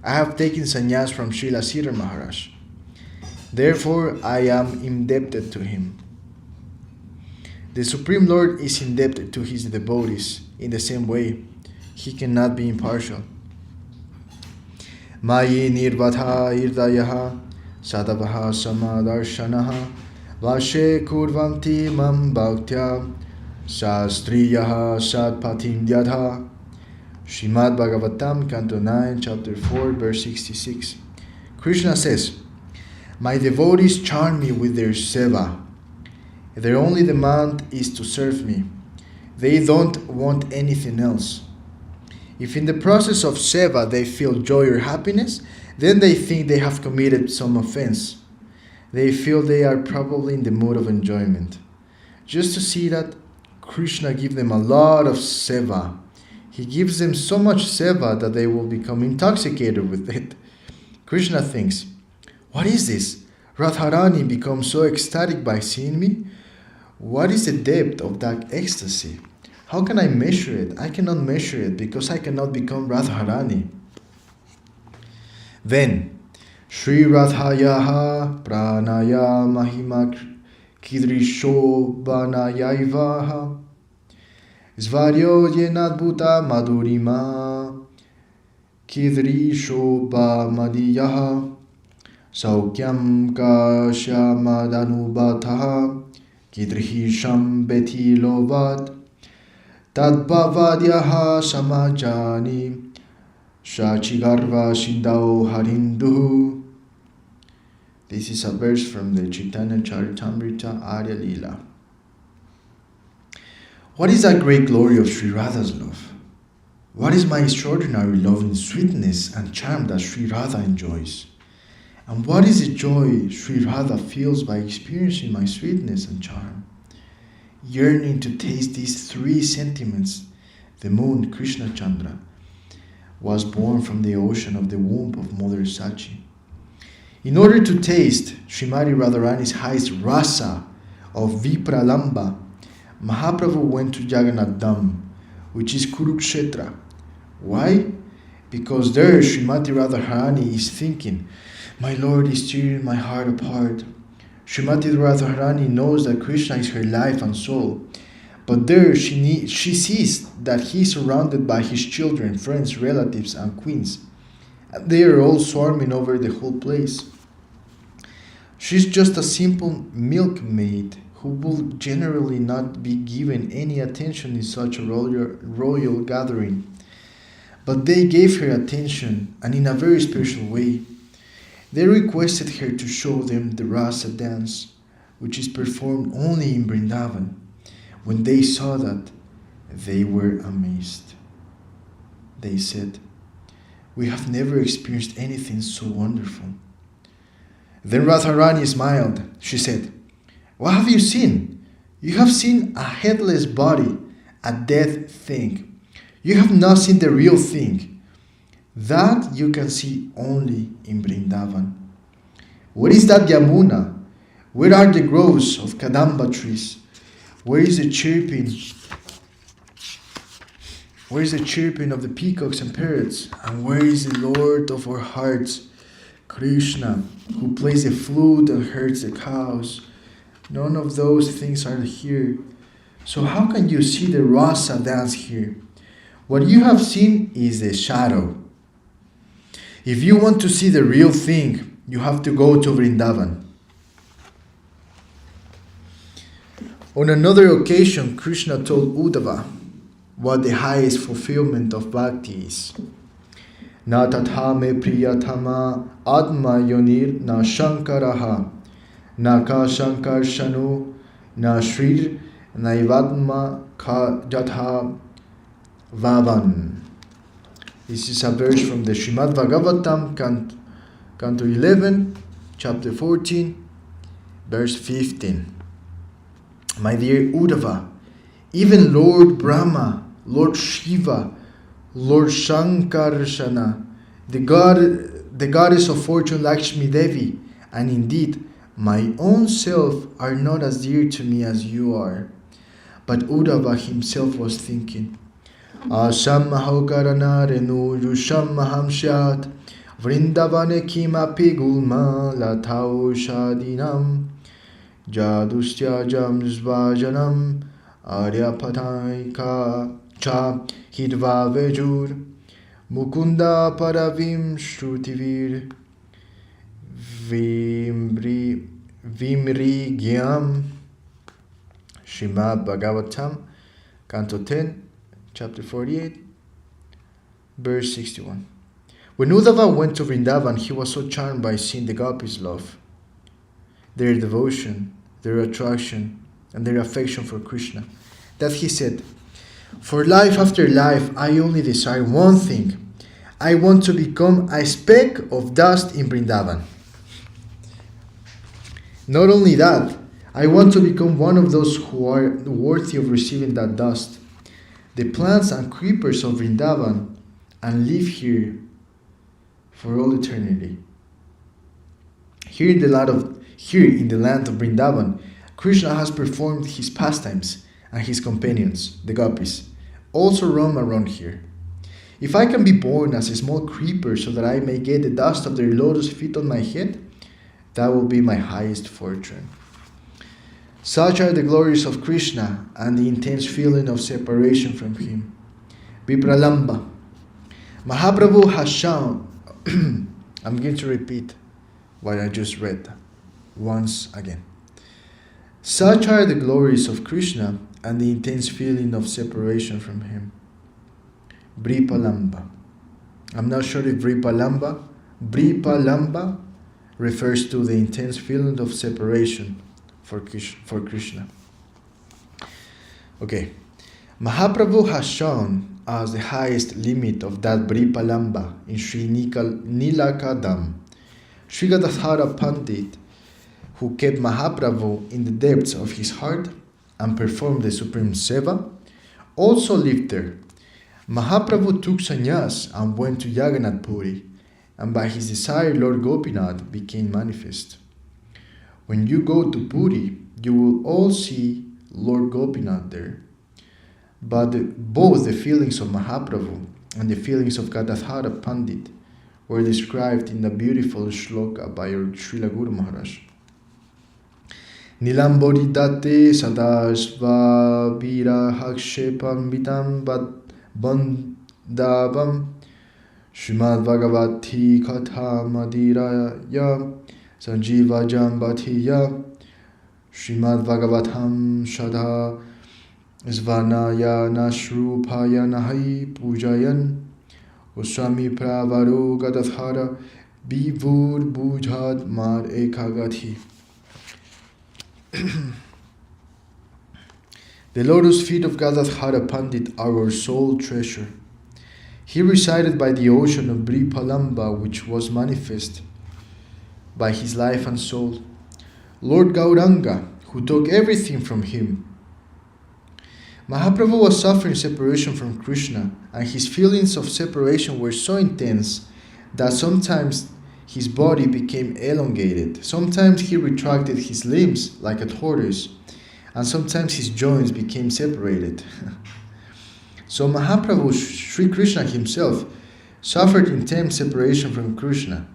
I have taken sannyas from Srila Sira Maharaj. Therefore, I am indebted to him. The Supreme Lord is indebted to his devotees in the same way. He cannot be impartial. Mayi nirvatha irdayaha sadavaha samadarshanaha vashe kurvanti mam bhaktya shastriyaha sadpatim dyadha. Srimad Bhagavatam, Canto 9, Chapter 4, Verse 66. Krishna says, my devotees charm me with their seva. Their only demand is to serve me. They don't want anything else. If in the process of seva they feel joy or happiness, then they think they have committed some offense. They feel they are probably in the mood of enjoyment. Just to see that, Krishna gives them a lot of seva. He gives them so much seva that they will become intoxicated with it. Krishna thinks, what is this? Radharani becomes so ecstatic by seeing me? What is the depth of that ecstasy? How can I measure it? I cannot measure it because I cannot become Radharani. Then, Sri Radhayaha Pranaya Mahima Kidrisho Banayaivaha Svaryo Yenadbhuta Madhurima Kidrisho Madiyaha Saukyam Kashamadhanubhataha Kidrihisham Betilovat Tadbhavadyaha Samajani Shachigarva Shindao Harindu. This is a verse from the Chaitanya Charitamrita Arya Lila. What is that great glory of Sri Radha's love? What is my extraordinary love in sweetness and charm that Sri Radha enjoys? And what is the joy Sri Radha feels by experiencing my sweetness and charm? Yearning to taste these 3 sentiments, the moon Krishna Chandra was born from the ocean of the womb of Mother Sachi. In order to taste Srimati Radharani's highest rasa of Vipralamba, Mahaprabhu went to Jagannath Dham, which is Kurukshetra. Why? Because there Srimati Radharani is thinking, my Lord is tearing my heart apart. Srimati Radharani knows that Krishna is her life and soul, but there she sees that he is surrounded by his children, friends, relatives, and queens, and they are all swarming over the whole place. She's just a simple milkmaid who will generally not be given any attention in such a royal gathering. But they gave her attention, and in a very special way. They requested her to show them the rasa dance, which is performed only in Vrindavan. When they saw that, they were amazed. They said, we have never experienced anything so wonderful. Then Radharani smiled. She said, what have you seen? You have seen a headless body, a dead thing. You have not seen the real thing. That you can see only in Vrindavan. Where is that Yamuna? Where are the groves of Kadamba trees? Where is the chirping? Where is the chirping of the peacocks and parrots? And where is the Lord of our hearts, Krishna, who plays the flute and herds the cows? None of those things are here. So how can you see the rasa dance here? What you have seen is the shadow. If you want to see the real thing, you have to go to Vrindavan. On another occasion, Krishna told Uddhava what the highest fulfillment of bhakti is. Na tatha me priyatama atma yonir na shankaraha na ka shankarshanu na shrir naivatma ka jatha vavan. This is a verse from the Srimad Bhagavatam, Canto 11, Chapter 14, verse 15. My dear Uddhava, even Lord Brahma, Lord Shiva, Lord Shankarshana, the goddess of fortune Lakshmi Devi, and indeed my own self are not as dear to me as you are. But Uddhava himself was thinking, Asam mahokarana renu yusham mahamshyat vrindavane kimapi gulma latao shadinam jadustya jamsvajanam aryapataika cha hidva vejur mukunda paravim shrutivir vimri gyam. Srimad Bhagavatam, Canto 10, Chapter 48, verse 61. When Uddhava went to Vrindavan, he was so charmed by seeing the gopis' love, their devotion, their attraction, and their affection for Krishna, that he said, for life after life, I only desire one thing. I want to become a speck of dust in Vrindavan. Not only that, I want to become one of those who are worthy of receiving that dust, the plants and creepers of Vrindavan, and live here for all eternity. Here in the land of Vrindavan, Krishna has performed his pastimes, and his companions, the gopis, also roam around here. If I can be born as a small creeper so that I may get the dust of their lotus feet on my head, that will be my highest fortune. Such are the glories of Krishna and the intense feeling of separation from him. Vipralamba. Mahaprabhu has shown, I'm going to repeat what I just read once again. Such are the glories of Krishna and the intense feeling of separation from him. Vripalamba. I'm not sure if Vripalamba refers to the intense feeling of separation for Krishna. Okay. Mahaprabhu has shown us the highest limit of that Vripalamba in Sri Nilakadam. Sri Gadadhara Pandit, who kept Mahaprabhu in the depths of his heart and performed the Supreme Seva, also lived there. Mahaprabhu took sannyas and went to Jagannath Puri, and by his desire Lord Gopinath became manifest. When you go to Puri, you will all see Lord Gopinath there. But both the feelings of Mahaprabhu and the feelings of Gadadhara Pandit were described in the beautiful shloka by our Srila Guru Maharaj. Nilambodidate sadasva virahakshepam vitam bandavam Srimad Bhagavati Katha Madiraya Sanjiva Jambatiya Srimad Bhagavatam Shadha Svanaya Nashrupaya Nahi Pujayan Goswami Pravaro Gadadhara Bivur Bujad Mar Ekagati. The lotus feet of Gadadhara Pandit are our sole treasure. He resided by the ocean of Vripalamba, which was manifest by his life and soul. Lord Gauranga, who took everything from him. Mahaprabhu was suffering separation from Krishna, and his feelings of separation were so intense that sometimes his body became elongated, sometimes he retracted his limbs like a tortoise, and sometimes his joints became separated. So Mahaprabhu, Sri Krishna himself, suffered intense separation from Krishna,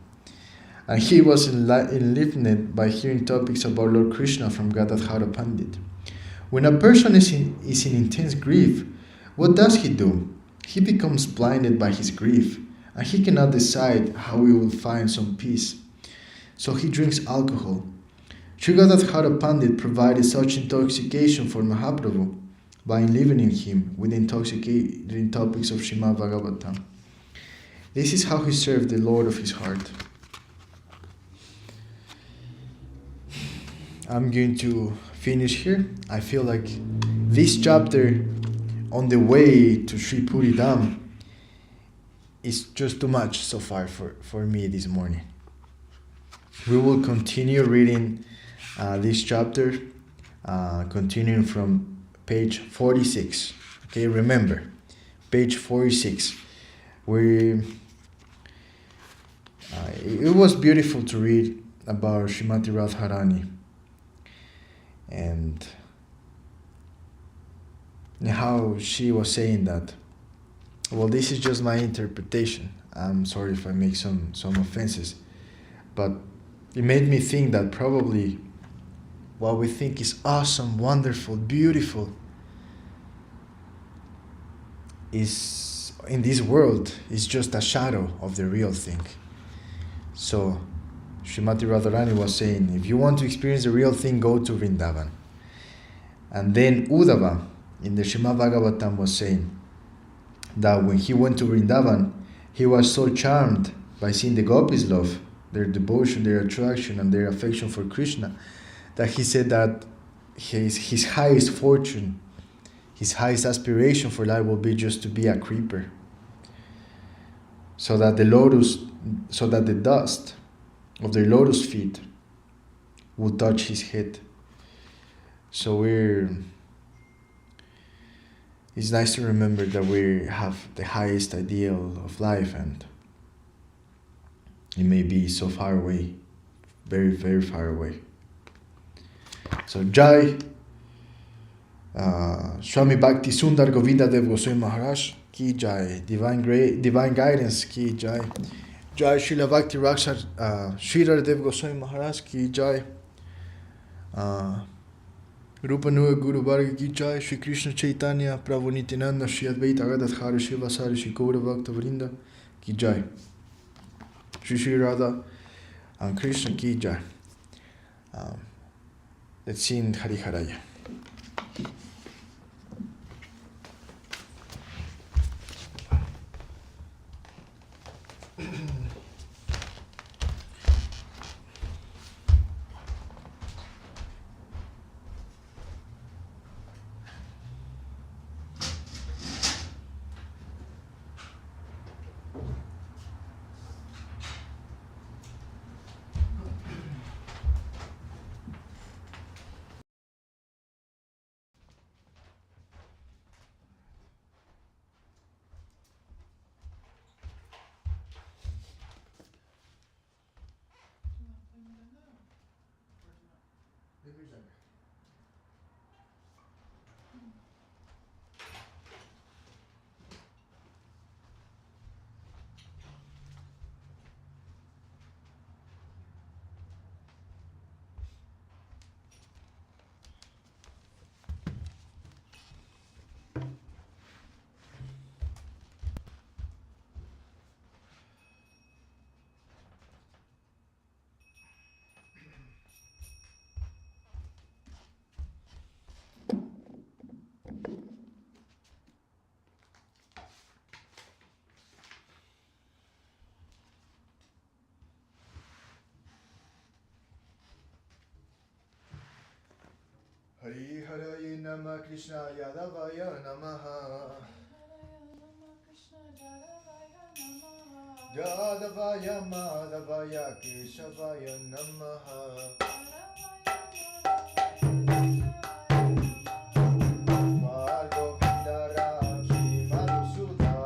and he was enlivened by hearing topics about Lord Krishna from Gadadhara Pandit. When a person is in intense grief, what does he do? He becomes blinded by his grief, and he cannot decide how he will find some peace. So he drinks alcohol. Sri Gadadhara Pandit provided such intoxication for Mahaprabhu by enlivening him with intoxicating topics of Srimad Bhagavatam. This is how he served the Lord of his heart. I'm going to finish here. I feel like this chapter on the way to Sri Puri Dham is just too much so far for me this morning. We will continue reading this chapter, continuing from page 46. Okay, remember, page 46. It was beautiful to read about Srimati Radharani and how she was saying that, well, this is just my interpretation. I'm sorry if I make some offenses, but it made me think that probably what we think is awesome, wonderful, beautiful is in this world is just a shadow of the real thing. So Srimati Radharani was saying, if you want to experience the real thing, go to Vrindavan. And then Uddhava in the Srimad Bhagavatam was saying that when he went to Vrindavan, he was so charmed by seeing the gopis' love, their devotion, their attraction, and their affection for Krishna, that he said that his highest fortune, his highest aspiration for life will be just to be a creeper, so that the dust of their lotus feet will touch his head. So it's nice to remember that we have the highest ideal of life, and it may be so far away, very, very far away. So Jai, Swami Bhakti Sundar Govinda Dev Goswami Maharaj ki Jai, Divine Guidance ki Jai, Jai Srila Bhakti Raksha Sridhar Dev Goswami Maharaj ki Jai, Rupa Nuga Guru Varga ki Jai, Sri Krishna Chaitanya Prabhu Nityananda Sri Advaita Gadadhara Shiva Sari Sri Gaura Bhakta Vrinda ki Jai, Sri Radha and Krishna ki Jai. Let's sing Hariharaya. Hari Haraye Nama Krishna Yadavaya Namaha Yadavaya Madhavaya Keshavaya Namaha Govinda Rakshi Madhusudana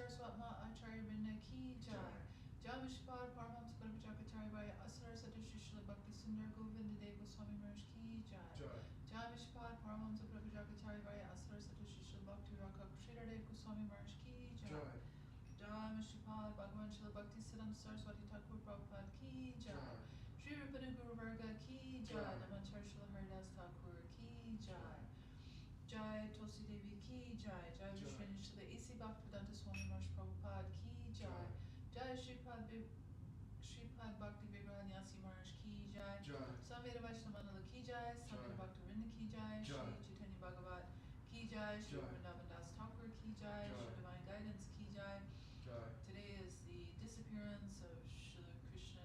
Saraswat Ma Acharya Vrinda Ki Jai. Jai Vishpad Paramams Paramachakarya Vaya Asar Sadhu Srila Bhakti Sundar Govinda Dev Goswami Maharaja Ki Jai. Jai Vishpad Paramams Paramachakarya Vaya Asar Sadhu Srila Bhakti Raka Srila Dev Goswami Maharaja Ki Jai. Jai Vishpad Bhagavan Srila Bhakti Siddham Saraswati Thakur Prabhupada Ki Jai. Shri Rupana Guru Varga Ki Jai. Namanchar Srila Haridas Thakur Ki Jai. Jai Tulsi Devi Ki Jai. Jai Vishwani Srila A.C. Bhaktivedanta Swami Maharaj Prabhupada Ki Jai. Jai Shripad Bhakti Vigrahanyasi Maharaj Ki Jai. Samveda Vaishnava Mandala Ki Jai. Samveda Bhakti Vrinda Ki Jai. Sri Chaitanya Bhagavata Ki Jai. Sri Vrindavan Das Thakur Ki Jai. Sri Divine Guidance Ki Jai. Today is the disappearance of Srila Krishna.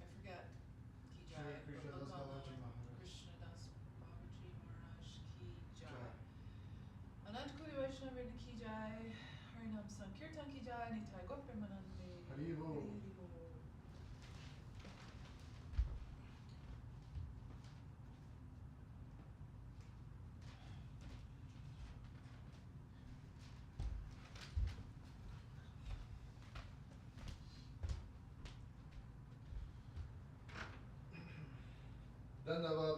I forget. Ki Jai. Krishna Das Babaji Maharaj. Krishna Das Babaji Maharaj Ki Jai. Anant Kuri Vaishnava Vrinda Ki Jai. Harinam Sankirtan Ki Jai. Nitai Gopramanande. Hari Bol. Hari Bol. Dandavat.